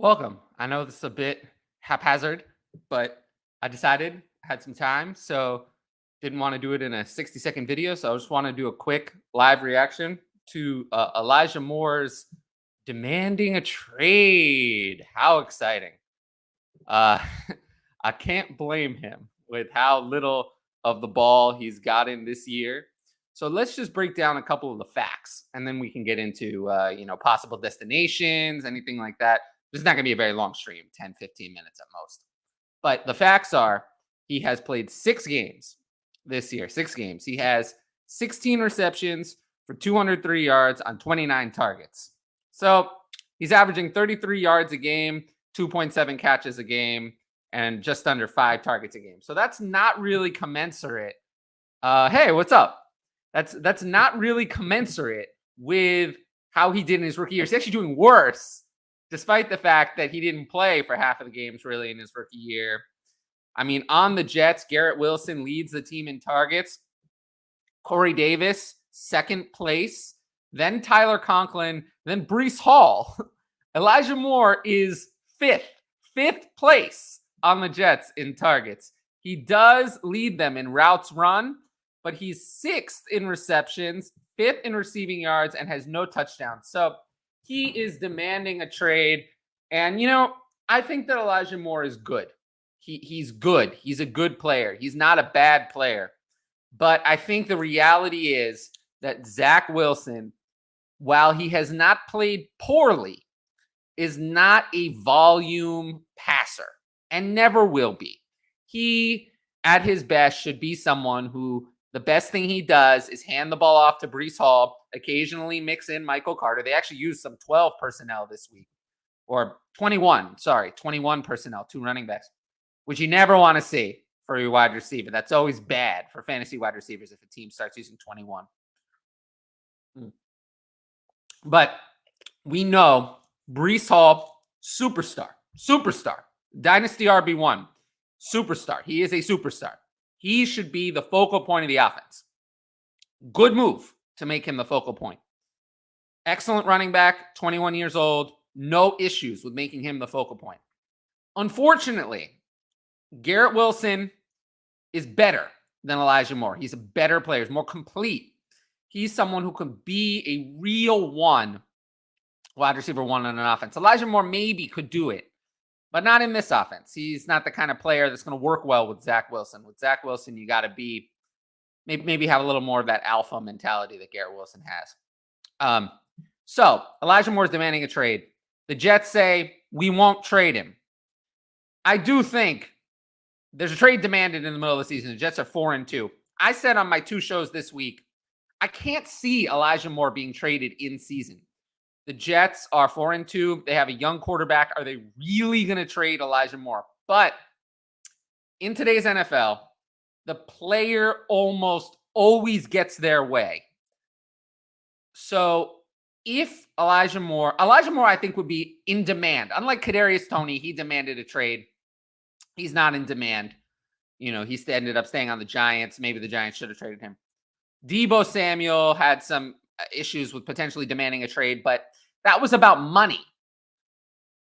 Welcome. I know this is a bit haphazard, but I decided I had some time, so didn't want to do it in a 60-second video. So I just want to do a quick live reaction to Elijah Moore's demanding a trade. How exciting! Uh, I can't blame him with how little of the ball he's gotten this year. So let's just break down a couple of the facts, and then we can get into possible destinations, anything like that. This is not going to be a very long stream, 10, 15 minutes at most. But the facts are he has played 6 games this year, 6 games. He has 16 receptions for 203 yards on 29 targets. So he's averaging 33 yards a game, 2.7 catches a game, and just under 5 targets a game. So that's not really commensurate. Hey, what's up? That's not really commensurate with how he did in his rookie year. He's actually doing worse, despite the fact that he didn't play for half of the games really in his rookie year. I mean, on the Jets, Garrett Wilson leads the team in targets. Corey Davis, second place. Then Tyler Conklin. Then Breece Hall. Elijah Moore is fifth place on the Jets in targets. He does lead them in routes run, but he's 6th in receptions, 5th in receiving yards, and has no touchdowns. So he is demanding a trade. And, I think that Elijah Moore is good. He's good. He's a good player. He's not a bad player. But I think the reality is that Zach Wilson, while he has not played poorly, is not a volume passer and never will be. He, at his best, should be someone who the best thing he does is hand the ball off to Breece Hall, occasionally mix in Michael Carter. They actually used some 12 personnel this week, or 21 personnel, 2 running backs, which you never want to see for your wide receiver. That's always bad for fantasy wide receivers if a team starts using 21. But we know Breece Hall, superstar, Dynasty RB1, superstar. He is a superstar. He should be the focal point of the offense. Good move to make him the focal point. Excellent running back, 21 years old, no issues with making him the focal point. Unfortunately, Garrett Wilson is better than Elijah Moore. He's a better player. He's more complete. He's someone who can be a real wide receiver one on an offense. Elijah Moore maybe could do it, but not in this offense. He's not the kind of player that's going to work well with Zach Wilson. With Zach Wilson, you got to be maybe have a little more of that alpha mentality that Garrett Wilson has. So Elijah Moore is demanding a trade. The Jets say we won't trade him. I do think there's a trade demanded in the middle of the season. The Jets are 4-2. I said on my 2 shows this week, I can't see Elijah Moore being traded in season. The Jets are 4-2. They have a young quarterback. Are they really going to trade Elijah Moore? But in today's NFL, the player almost always gets their way. So if Elijah Moore, I think would be in demand. Unlike Kadarius Toney, he demanded a trade. He's not in demand. He ended up staying on the Giants. Maybe the Giants should have traded him. Deebo Samuel had some issues with potentially demanding a trade, but that was about money.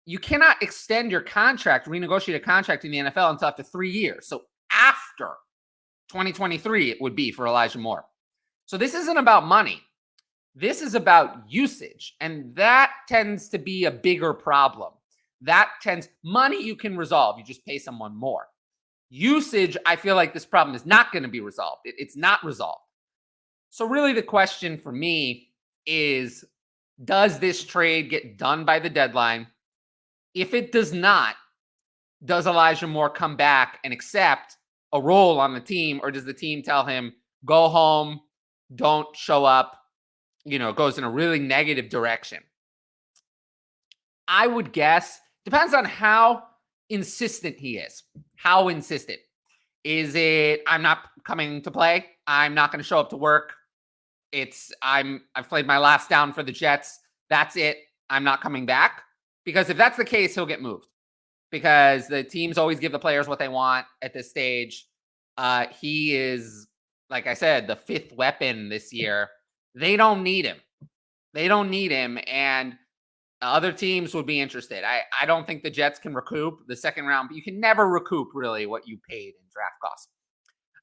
You cannot extend your contract, renegotiate a contract in the NFL until after 3 years. So after 2023, it would be for Elijah Moore. So this isn't about money. This is about usage. And that tends to be a bigger problem. Money you can resolve. You just pay someone more. Usage, I feel like this problem is not going to be resolved. It's not resolved. So really the question for me is, does this trade get done by the deadline? If it does not, does Elijah Moore come back and accept a role on the team, or does the team tell him, go home, don't show up, goes in a really negative direction? I would guess, depends on how insistent he is. How insistent? Is it, I'm not coming to play, I'm not going to show up to work, I've played my last down for the Jets, that's it, I'm not coming back? Because if that's the case, he'll get moved. Because the teams always give the players what they want at this stage. He is, like I said, the 5th weapon this year. They don't need him. And Other teams would be interested. I don't think the Jets can recoup the second round. You can never recoup really what you paid in draft costs.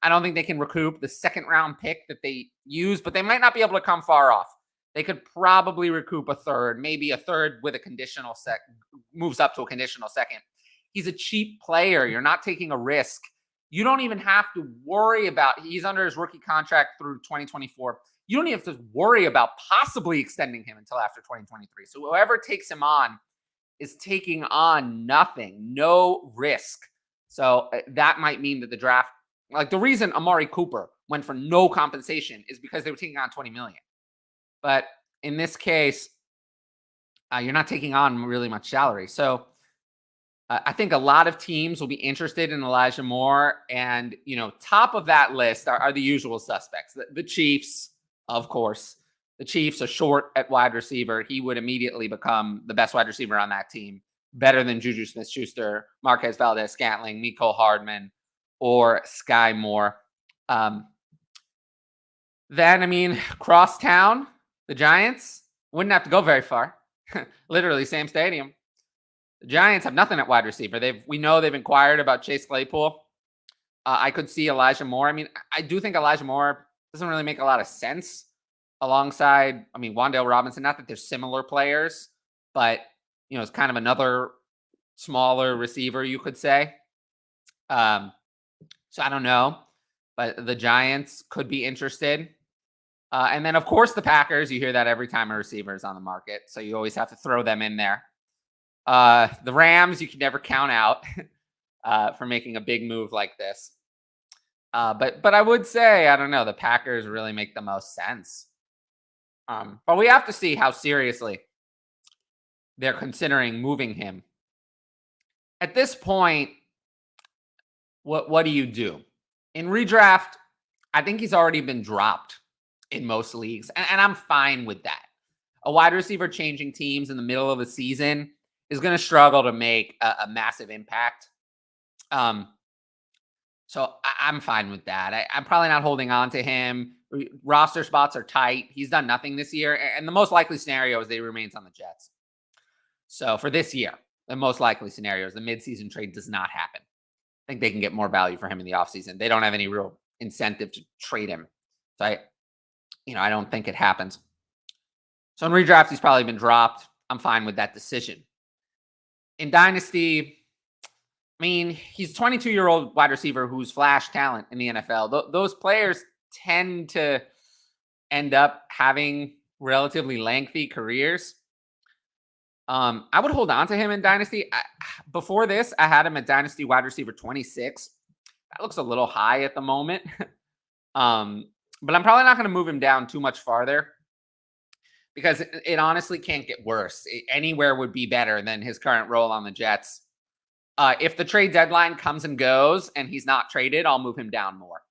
I don't think they can recoup the second round pick that they use, but they might not be able to come far off. They could probably recoup a third, maybe a third with a conditional moves up to a conditional second. He's a cheap player. You're not taking a risk. You don't even have to worry about, he's under his rookie contract through 2024. You don't even have to worry about possibly extending him until after 2023. So whoever takes him on is taking on nothing, no risk. So that might mean that the draft, like the reason Amari Cooper went for no compensation is because they were taking on 20 million. But in this case, you're not taking on really much salary. So I think a lot of teams will be interested in Elijah Moore. And, top of that list are the usual suspects. The Chiefs, of course. The Chiefs are short at wide receiver. He would immediately become the best wide receiver on that team, better than Juju Smith-Schuster, Marquez Valdez-Scantling, Mecole Hardman, or Sky Moore. Then, crosstown, the Giants wouldn't have to go very far. Literally, same stadium. The Giants have nothing at wide receiver. We know they've inquired about Chase Claypool. I could see Elijah Moore. I do think Elijah Moore doesn't really make a lot of sense alongside, Wan'Dale Robinson. Not that they're similar players, but, it's kind of another smaller receiver, you could say. So I don't know, but the Giants could be interested. And then, of course, the Packers. You hear that every time a receiver is on the market, so you always have to throw them in there. The Rams, you can never count out for making a big move like this. But I would say, I don't know, the Packers really make the most sense. But we have to see how seriously they're considering moving him. At this point, what do you do? In redraft, I think he's already been dropped in most leagues, and I'm fine with that. A wide receiver changing teams in the middle of the season is going to struggle to make a massive impact. So I'm fine with that. I'm probably not holding on to him. Roster spots are tight. He's done nothing this year, and the most likely scenario is that he remains on the Jets. So for this year, the most likely scenario is the midseason trade does not happen. I think they can get more value for him in the offseason. They don't have any real incentive to trade him. So I don't think it happens. So in redraft, he's probably been dropped. I'm fine with that decision. In Dynasty, he's a 22-year-old wide receiver who's flash talent in the NFL. Those players tend to end up having relatively lengthy careers. I would hold on to him in Dynasty. Before this, I had him at Dynasty wide receiver 26. That looks a little high at the moment. But I'm probably not going to move him down too much farther because it honestly can't get worse. Anywhere would be better than his current role on the Jets. If the trade deadline comes and goes and he's not traded, I'll move him down more.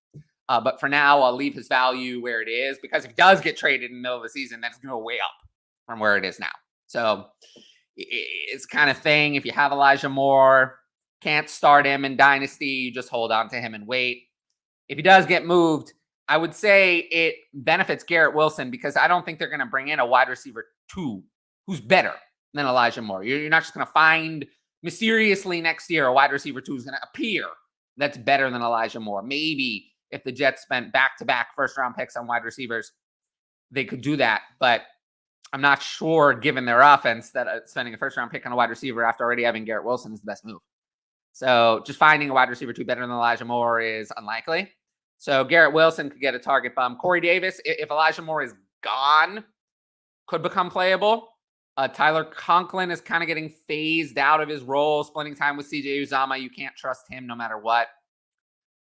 But for now, I'll leave his value where it is because if he does get traded in the middle of the season, then it's going to go way up from where it is now. So it's kind of thing. If you have Elijah Moore, can't start him in Dynasty, you just hold on to him and wait. If he does get moved, I would say it benefits Garrett Wilson because I don't think they're going to bring in a wide receiver 2 who's better than Elijah Moore. You're not just going to find mysteriously next year a wide receiver 2 is going to appear that's better than Elijah Moore. Maybe if the Jets spent back-to-back first-round picks on wide receivers, they could do that. But I'm not sure, given their offense, that spending a first-round pick on a wide receiver after already having Garrett Wilson is the best move. So just finding a wide receiver 2 better than Elijah Moore is unlikely. So Garrett Wilson could get a target bump. Corey Davis, if Elijah Moore is gone, could become playable. Tyler Conklin is kind of getting phased out of his role, splitting time with CJ Uzama. You can't trust him no matter what.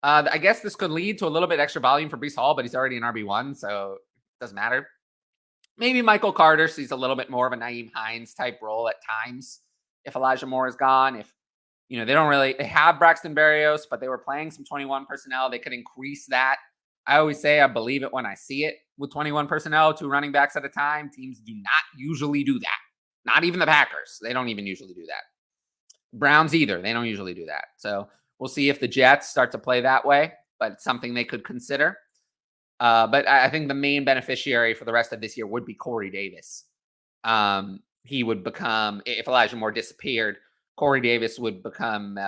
I guess this could lead to a little bit extra volume for Breece Hall, but he's already an RB1, so it doesn't matter. Maybe Michael Carter sees a little bit more of a Nyheim Hines type role at times if Elijah Moore is gone. If they have Braxton Berrios, but they were playing some 21 personnel. They could increase that. I always say I believe it when I see it with 21 personnel, 2 running backs at a time. Teams do not usually do that. Not even the Packers. They don't even usually do that. Browns either. They don't usually do that. So we'll see if the Jets start to play that way, but it's something they could consider. But I think the main beneficiary for the rest of this year would be Corey Davis, he would become, if Elijah Moore disappeared, Corey Davis would become,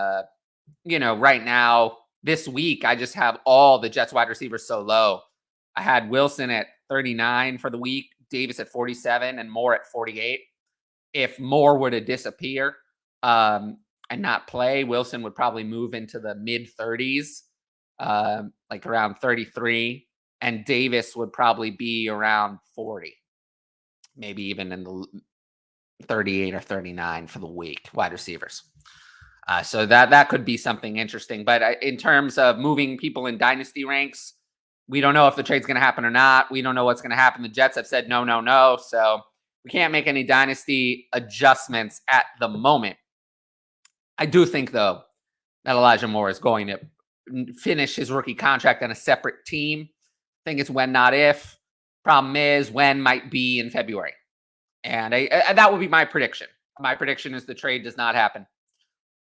right now, this week, I just have all the Jets wide receivers so low. I had Wilson at 39 for the week, Davis at 47, and Moore at 48. If Moore were to disappear and not play, Wilson would probably move into the mid 30s, like around 33, and Davis would probably be around 40, maybe even in the 38 or 39 for the week, wide receivers. So that could be something interesting. But in terms of moving people in dynasty ranks, we don't know if the trade's going to happen or not. We don't know what's going to happen. The Jets have said no, no, no. So we can't make any dynasty adjustments at the moment. I do think, though, that Elijah Moore is going to finish his rookie contract on a separate team. I think it's when, not if. Problem is, when might be in February. And that would be my prediction. My prediction is the trade does not happen.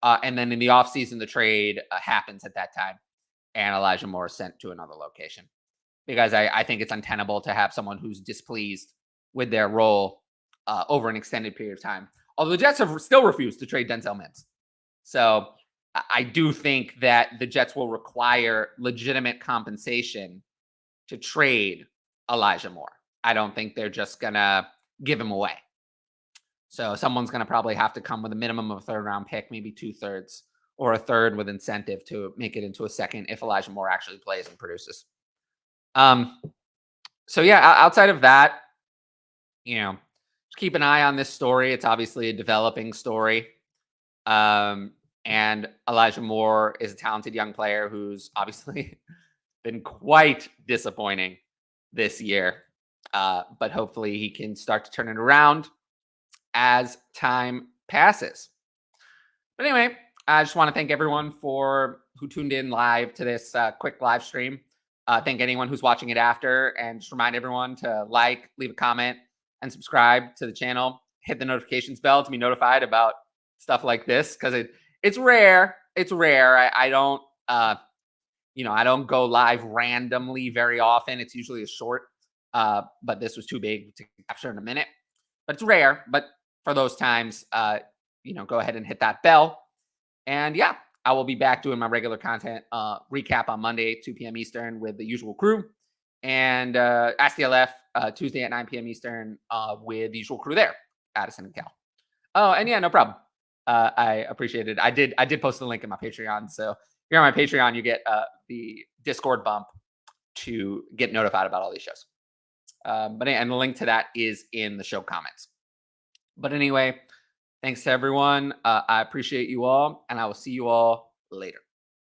And then in the offseason, the trade happens at that time. And Elijah Moore is sent to another location. Because I think it's untenable to have someone who's displeased with their role over an extended period of time. Although the Jets have still refused to trade Denzel Mims. So I do think that the Jets will require legitimate compensation to trade Elijah Moore. I don't think they're just going to give him away. So someone's going to probably have to come with a minimum of a third-round pick, maybe 2/3, or a third with incentive to make it into a second if Elijah Moore actually plays and produces. So yeah, outside of that, just keep an eye on this story. It's obviously a developing story. And Elijah Moore is a talented young player who's obviously been quite disappointing this year. But hopefully he can start to turn it around as time passes. But anyway, I just want to thank everyone who tuned in live to this quick live stream. Thank anyone who's watching it after, and just remind everyone to like, leave a comment, and subscribe to the channel. Hit the notifications bell to be notified about stuff like this, because it's rare. It's rare. I don't I don't go live randomly very often. It's usually a short, but this was too big to capture in a minute. But it's rare. But for those times, go ahead and hit that bell. And yeah, I will be back doing my regular content recap on Monday, 2 p.m. Eastern with the usual crew. And Ask DLF Tuesday at 9 p.m. Eastern with the usual crew there, Addison and Cal. Oh, and yeah, no problem. I appreciate it. I did post the link in my Patreon. So if you're on my Patreon, you get the Discord bump to get notified about all these shows. And the link to that is in the show comments. But anyway, thanks to everyone. I appreciate you all, and I will see you all later.